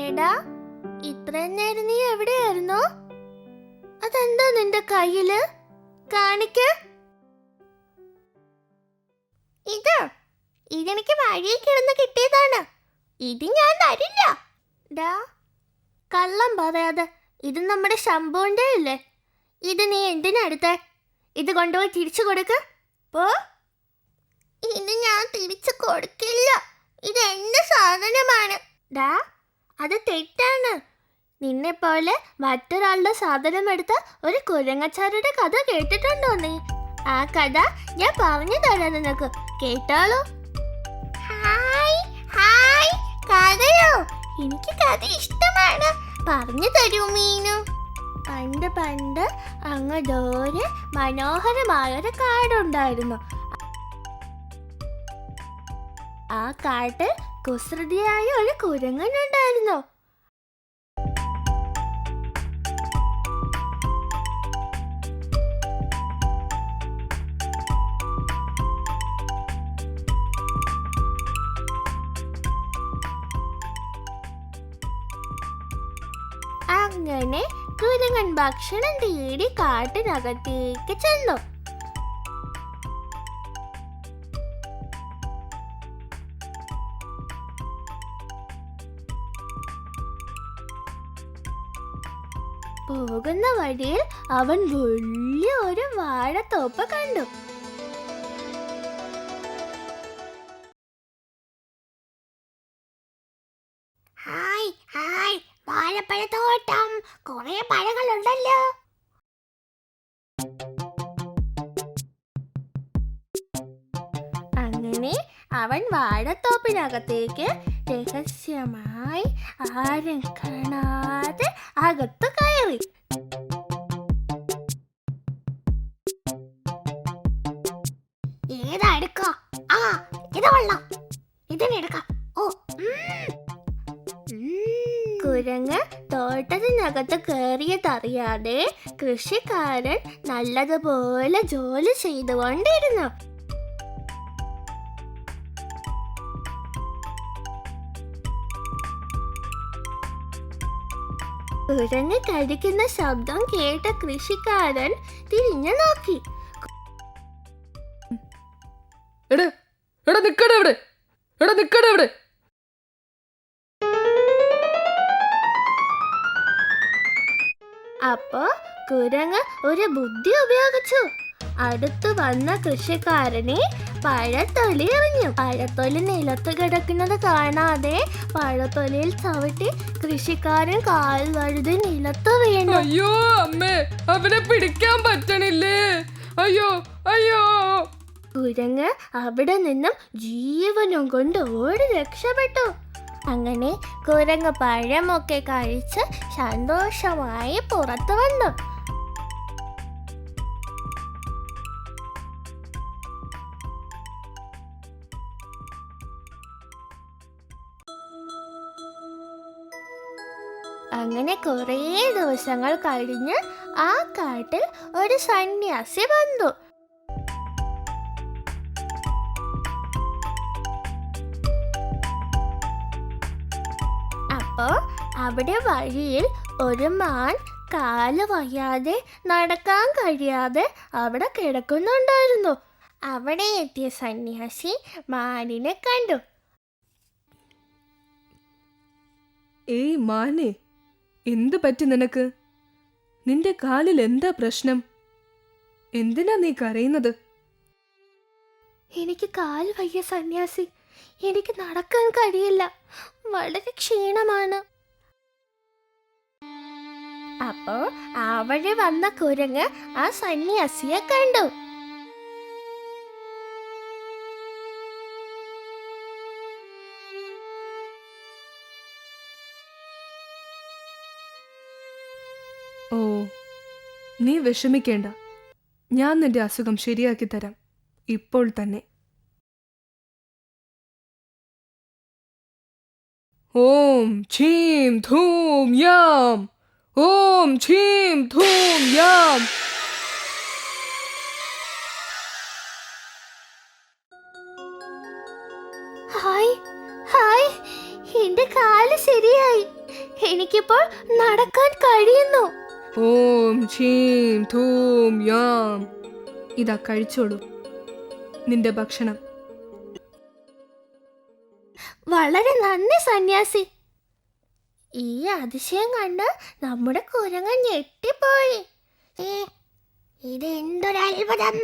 എടാ, ഇത്രയും നേരം നീ എവിടെയായിരുന്നു? അതെന്താ നിന്റെ കയ്യില്? കാണിക്ക്. ഇതെനിക്ക് വഴിയിൽ കിടന്ന് കിട്ടിയതാണ്. ഇത് ഞാൻ തരില്ല. ഡാ, കള്ളം പറയാതെ, ഇത് നമ്മുടെ ശംഭുവിന്റെ അല്ലേ? ഇത് നീ എന്തിനടുത്തേ? ഇത് കൊണ്ടുപോയി തിരിച്ചു കൊടുക്ക്. പോ. ഇത് ഞാൻ തിരിച്ചു കൊടുക്കില്ല. ഇത് എന്റെ സാധനമാണ്. ഡാ, അത് തെറ്റാണ്. നിന്നെ പോലെ മറ്റൊരാളുടെ സാധനം എടുത്ത ഒരു കുരങ്ങച്ചാരുടെ കഥ കേട്ടിട്ടുണ്ടോ നീ? ആ കഥ ഞാൻ പറഞ്ഞു തരാം നിനക്ക്. കേട്ടാലോ? ഹായ് ഹായ്, കഥയോ? എനിക്ക് കഥ ഇഷ്ടമാണ്. പറഞ്ഞു തരൂ മീനു. പണ്ട് പണ്ട് അങ്ങ് ദൂരെ മനോഹരമായൊരു കാടുണ്ടായിരുന്നു. ആ കാട്ടിൽ കുസൃതിയായ ഒരു കുരങ്ങനുണ്ടായിരുന്നു. അങ്ങനെ കുരങ്ങൻ ഭക്ഷണം തേടി കാട്ടിനകത്തേക്ക് ചെന്നു. പോകുന്ന വഴിയിൽ അവൻ വലിയ ഒരു വാഴത്തോപ്പ് കണ്ടു. ഹായ് ഹായ്, വാഴപ്പഴത്തോട്ടം, കുറെ പഴങ്ങളുണ്ടല്ലോ. അങ്ങനെ അവൻ വാഴത്തോപ്പിനകത്തേക്ക് രഹസ്യമായി ആരും കാണാതെ അകത്ത് കയറി. ഏതാ എടുക്ക? ആ, ഇത് കൊള്ളാം. ഇതിനെടുക്കാം. ഓ, കുരങ്ങ് തോട്ടത്തിനകത്ത് കയറിയതറിയാതെ കൃഷിക്കാരൻ നല്ലതുപോലെ ജോലി ചെയ്തുകൊണ്ടിരുന്നു. കുരങ്ങ് കടിക്കുന്ന ശബ്ദം കേട്ട കൃഷിക്കാരൻ തിരിഞ്ഞു നോക്കി. അപ്പോ കുരങ്ങ് ഒരു ബുദ്ധി ഉപയോഗിച്ചു. അടുത്തു വന്ന കൃഷിക്കാരനെ പഴത്തൊലി എറിഞ്ഞു. പഴത്തൊലി നിലത്ത് കിടക്കുന്നത് കാണാതെ പഴത്തൊലിയിൽ ചവിട്ടി കൃഷിക്കാരൻ കാൽ വഴുതി നിലത്ത് വീണു. അയ്യോ അമ്മേ, അവനെ പിടിക്കാൻ പറ്റണില്ലേ? അയ്യോ അയ്യോ. കുരങ്ങ് അവിടെ നിന്നും ജീവനും കൊണ്ട് ഓടി രക്ഷപ്പെട്ടു. അങ്ങനെ കുരങ്ങ് പഴമൊക്കെ കഴിച്ച് സന്തോഷമായി പുറത്തു വന്നു. അങ്ങനെ കുറേ ദിവസങ്ങൾ കഴിഞ്ഞ് ആ കാട്ടിൽ ഒരു സന്യാസി വന്നു. അപ്പോ അവിടെ വഴിയിൽ ഒരു മാൻ കാല് വയ്യാതെ നടക്കാൻ കഴിയാതെ അവിടെ കിടക്കുന്നുണ്ടായിരുന്നു. അവിടെ എത്തിയ സന്യാസി മാനിനെ കണ്ടു. ഏയ് മാനെ, എന്തു പറ്റി നിനക്ക്? നിന്റെ കാലിൽ എന്താ പ്രശ്നം? എന്തിനാ നീ കരയുന്നത്? എനിക്ക് കാൽ വയ്യ സന്യാസി, എനിക്ക് നടക്കാൻ കഴിയില്ല, വളരെ ക്ഷീണമാണ്. അപ്പോ ആ വഴി വന്ന കുരങ്ങ് ആ സന്യാസിയെ കണ്ടു. ഓ, നീ വിഷമിക്കേണ്ട, ഞാൻ നിന്റെ അസുഖം ശരിയാക്കി തരാം ഇപ്പോൾ തന്നെ. ഓം ഛീം ധൂം യാം, ഓം ഛീം ധൂം യാം. ഹായ് ഹായ്, എന്റെ കാല് ശരിയായി, എനിക്കിപ്പോൾ നടക്കാൻ കഴിയുന്നു. ഓം ഛീം ധൂം യാം. ഇതാ കഴിച്ചോളൂ നിന്റെ ഭക്ഷണം. വളരെ നന്ദി സന്യാസി. ഈ അതിശയം കണ്ട് നമ്മുടെ കുരങ്ങൻ ഞെട്ടിപ്പോയി. ഇത് എന്തൊരത്ഭുതം!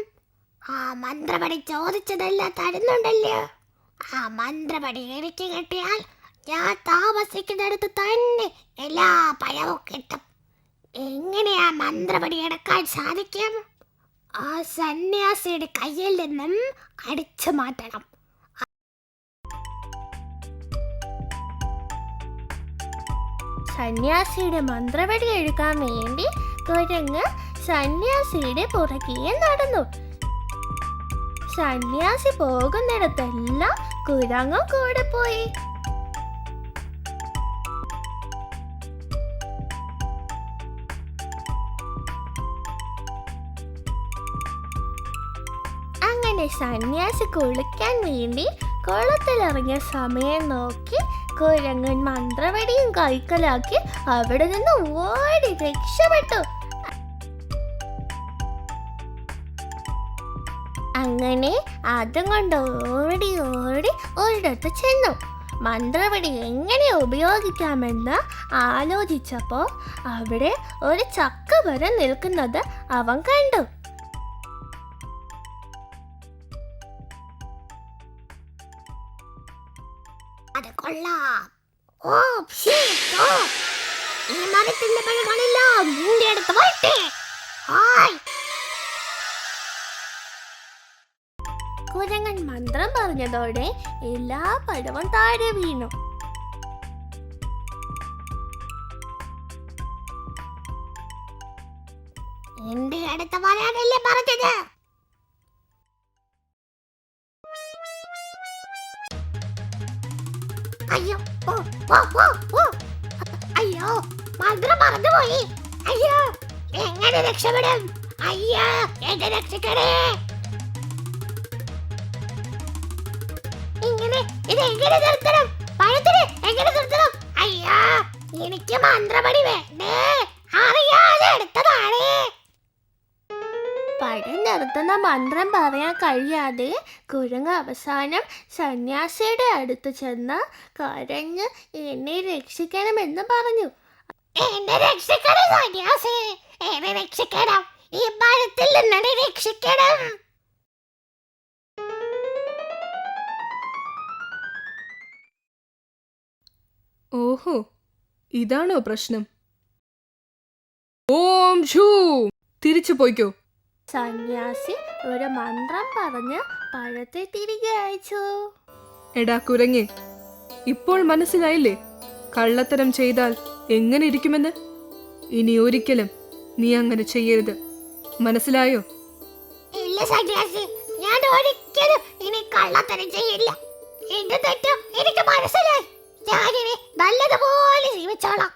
ആ മന്ത്രപടി ചോദിച്ചതെല്ലാം തരുന്നുണ്ടല്ലോ. ആ മന്ത്രപടി എനിക്ക് കിട്ടിയാൽ ഞാൻ താമസിക്കുന്നിടത്ത് തന്നെ എല്ലാ പഴവും കിട്ടും. എങ്ങനെയാ മന്ത്രപടി എടുക്കാൻ സാധിക്കും? ആ സന്യാസിയുടെ കയ്യിൽ നിന്നും അടിച്ചു മാറ്റണം. സന്യാസിയുടെ മന്ത്രപടി എടുക്കാൻ വേണ്ടി കുരങ്ങ് സന്യാസിയുടെ പുറകെ നടന്നു. സന്യാസി പോകുന്നിടത്തെല്ലാം കുരങ്ങും കൂടെ പോയി. അങ്ങനെ സന്യാസി കുളിക്കാൻ വേണ്ടി കുളത്തിലിറങ്ങിയ സമയം നോക്കി കുരങ്ങൻ മന്ത്രവടിയും കൈക്കലാക്കി അവിടെ നിന്ന് ഓടി രക്ഷപ്പെട്ടു. അങ്ങനെ അതും കൊണ്ട് ഓടി ഓടി ഒരിടത്ത് ചെന്നു. മന്ത്രവടി എങ്ങനെ ഉപയോഗിക്കാമെന്ന് ആലോചിച്ചപ്പോൾ അവിടെ ഒരു ചക്കമരം നിൽക്കുന്നത് അവൻ കണ്ടു. അത് കൊള്ളാം. ഓ ഈ മരത്തിന്റെ പഴങ്ങളെല്ലാം മൂടിയെടുത്ത് വരട്ടെ. കുരങ്ങൻ മന്ത്രം പറഞ്ഞതോടെ എല്ലാ പഴവും താഴെ വീണു. എന്റെ അടുത്ത് വരാനല്ലേ പറഞ്ഞത്? അയ്യോ ഓ, ഓ, ഓ, ഓ. അയ്യോ മന്ത്രം മറന്നുപോയി. അയ്യോ എങ്ങനെ രക്ഷപ്പെടും? അയ്യോ എന്നെ രക്ഷിക്കണേ. ഇങ്ങനെ ഇത് എങ്ങനെ നിർത്തണം? പഴത്തിന് എങ്ങനെ നിർത്തണം? അയ്യോ എനിക്ക് മന്ത്രപടി വേണ്ടേ, അറിയാതെ എടുത്തതാണ്. പഴം നിർത്തുന്ന മന്ത്രം പറയാൻ കഴിയാതെ കുരങ്ങ് അവസാനം സന്യാസിയുടെ അടുത്ത് ചെന്ന് കരഞ്ഞ് എന്നെ രക്ഷിക്കണമെന്ന് പറഞ്ഞു. എന്നെ രക്ഷിക്കണം സന്യാസി, എന്നെ രക്ഷിക്കണം, ഈ പഴത്തിൽ നിന്നെ രക്ഷിക്കണം. ഓഹോ, ഇതാണോ പ്രശ്നം? ഓം ഷൂ, തിരിച്ചു പോയിക്കോ. സന്യാസി ഒരു മന്ത്രം പറഞ്ഞ് പഴത്തെ തിരികെ അയച്ചു. എടാ കുരങ്ങേ, ഇപ്പോൾ മനസ്സിലായില്ലേ കള്ളത്തരം ചെയ്താൽ എങ്ങനെ ഇരിക്കുമെന്ന്? ഇനി ഒരിക്കലും നീ അങ്ങനെ ചെയ്യരുത്, മനസ്സിലായോ? ഇല്ല സന്യാസി, ഞാൻ ഒരിക്കലും ഇനി കള്ളത്തരം ചെയ്യില്ല. എന്റെ തെറ്റ് എനിക്ക് മനസ്സിലായി. ഞാനിനി നല്ലതുപോലെ ജീവിച്ചോളാം.